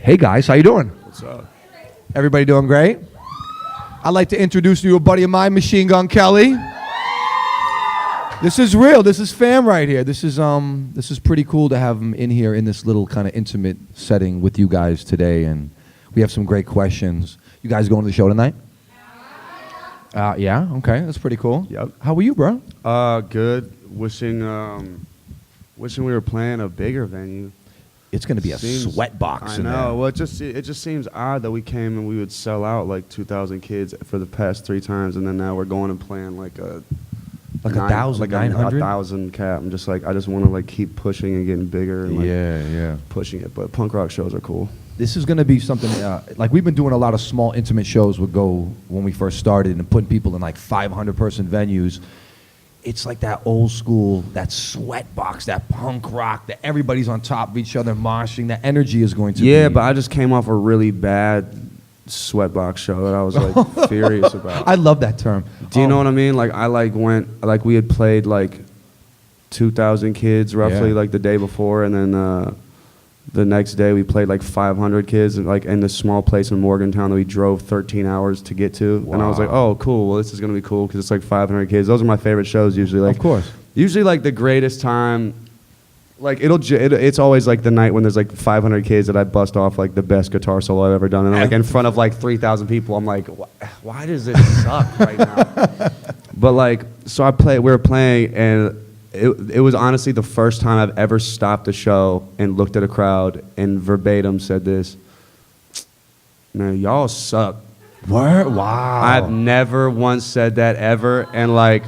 Hey guys, how you doing? What's up? Everybody doing great? I'd like to introduce you to a buddy of mine, Machine Gun Kelly. This is real. This is fam right here. This is pretty cool to have him in here in this little kind of intimate setting with you guys today, and we have some great questions. You guys going to the show tonight? Yeah. Okay, that's pretty cool. Yep. How were you, bro? Good. Wishing we were playing a bigger venue. It's going to be a sweat box in there. I know. Well, it just seems odd that we came and we would sell out like 2,000 kids for the past 3 times, and then now we're going and playing like a 1,000 cap. I'm just like, I just want to like keep pushing and getting bigger and like pushing it. But punk rock shows are cool. This is going to be something like we've been doing a lot of small intimate shows with Go when we first started and putting people in like 500-person venues. It's like that old school, that sweat box, that punk rock, that everybody's on top of each other moshing. That energy is going to be... Yeah, but I just came off a really bad sweat box show that I was like furious about. I love that term. Do you know what I mean? Like I we had played like 2,000 kids roughly like the day before, and then the next day we played like 500 kids like in this small place in Morgantown that we drove 13 hours to get to. Wow. And I was like, oh cool, well this is gonna be cool because it's like 500 kids. Those are my favorite shows usually. Like, of course. Usually like the greatest time, like it's always like the night when there's like 500 kids that I bust off like the best guitar solo I've ever done, and like in front of like 3,000 people, I'm like, why does it suck right now? But like, so we were playing, and it was honestly the first time I've ever stopped a show and looked at a crowd and verbatim said this, man, y'all suck. What? Wow. I've never once said that ever, and like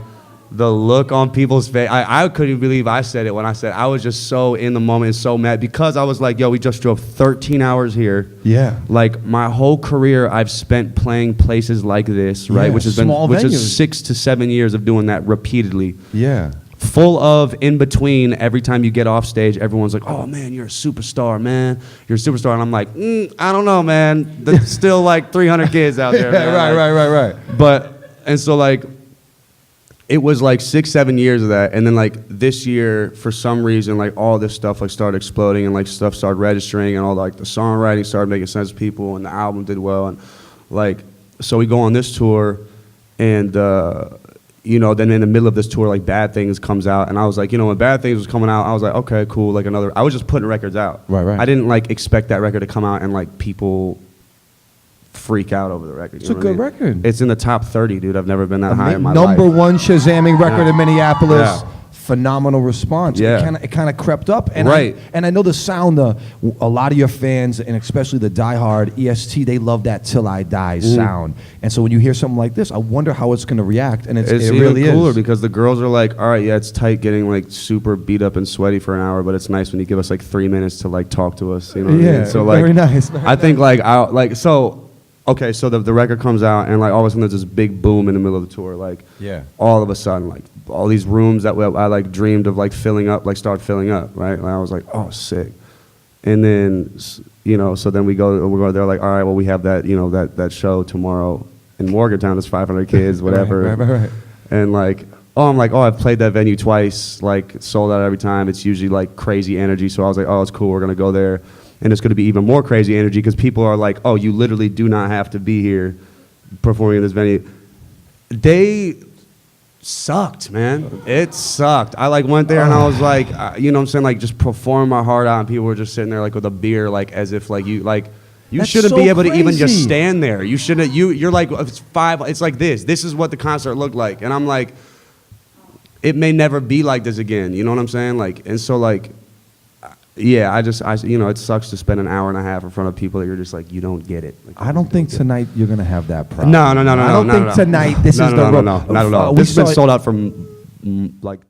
the look on people's face, I couldn't believe I said it when I said I was just so in the moment and so mad because I was like, yo, we just drove 13 hours here. Yeah. Like my whole career I've spent playing places like this, right? Yeah, Which is 6 to 7 years of doing that repeatedly. Yeah. Full of in between, every time you get off stage, everyone's like, oh man, you're a superstar, man. You're a superstar. And I'm like, I don't know, man. There's still like 300 kids out there. Yeah, man. right. But, and so like, it was like 6, 7 years of that. And then like this year, for some reason, like all this stuff like started exploding and like stuff started registering and all like the songwriting started making sense to people and the album did well. And like, so we go on this tour and, you know, then in the middle of this tour, like Bad Things comes out, and I was like, you know, when Bad Things was coming out, I was like, okay, cool, like I was just putting records out. Right. I didn't like expect that record to come out and like people freak out over the record. It's a good record. It's in the top 30, dude. I've never been that high in my life. Number 1 Shazamming record in Minneapolis. Yeah. Phenomenal response. Yeah. It kind of crept up. And right. I know the sound, a lot of your fans, and especially the diehard EST, they love that Till I Die sound. And so when you hear something like this, I wonder how it's going to react. And it really even cooler is. Because the girls are like, all right, yeah, it's tight getting like super beat up and sweaty for an hour, but it's nice when you give us like 3 minutes to like talk to us. You know what I mean? So like, very nice. I think like, okay, so the record comes out, and like all of a sudden there's this big boom in the middle of the tour. Like, all of a sudden, like all these rooms that I like dreamed of like filling up, like start filling up, right? And I was like, oh, sick. And then, you know, so then we go there like, all right, well, we have that, you know, that show tomorrow in Morgantown. There's 500 kids, whatever. Right. And like, I've played that venue twice, like sold out every time. It's usually like crazy energy. So I was like, oh, it's cool. We're gonna go there. And it's going to be even more crazy energy because people are like, oh, you literally do not have to be here performing in this venue. They sucked, man. It sucked. I like went there and I was like, you know what I'm saying, like just perform my heart out, and people were just sitting there like with a beer, like as if like you shouldn't be able to even just stand there. You shouldn't. You're like it's like this. This is what the concert looked like, and I'm like, it may never be like this again. You know what I'm saying? Like, and so like. Yeah, you know, it sucks to spend an hour and a half in front of people that you're just like, you don't get it. Like, I don't think tonight you're going to have that problem. No. I don't think tonight this is the... No, not at all. This has been sold out from, like...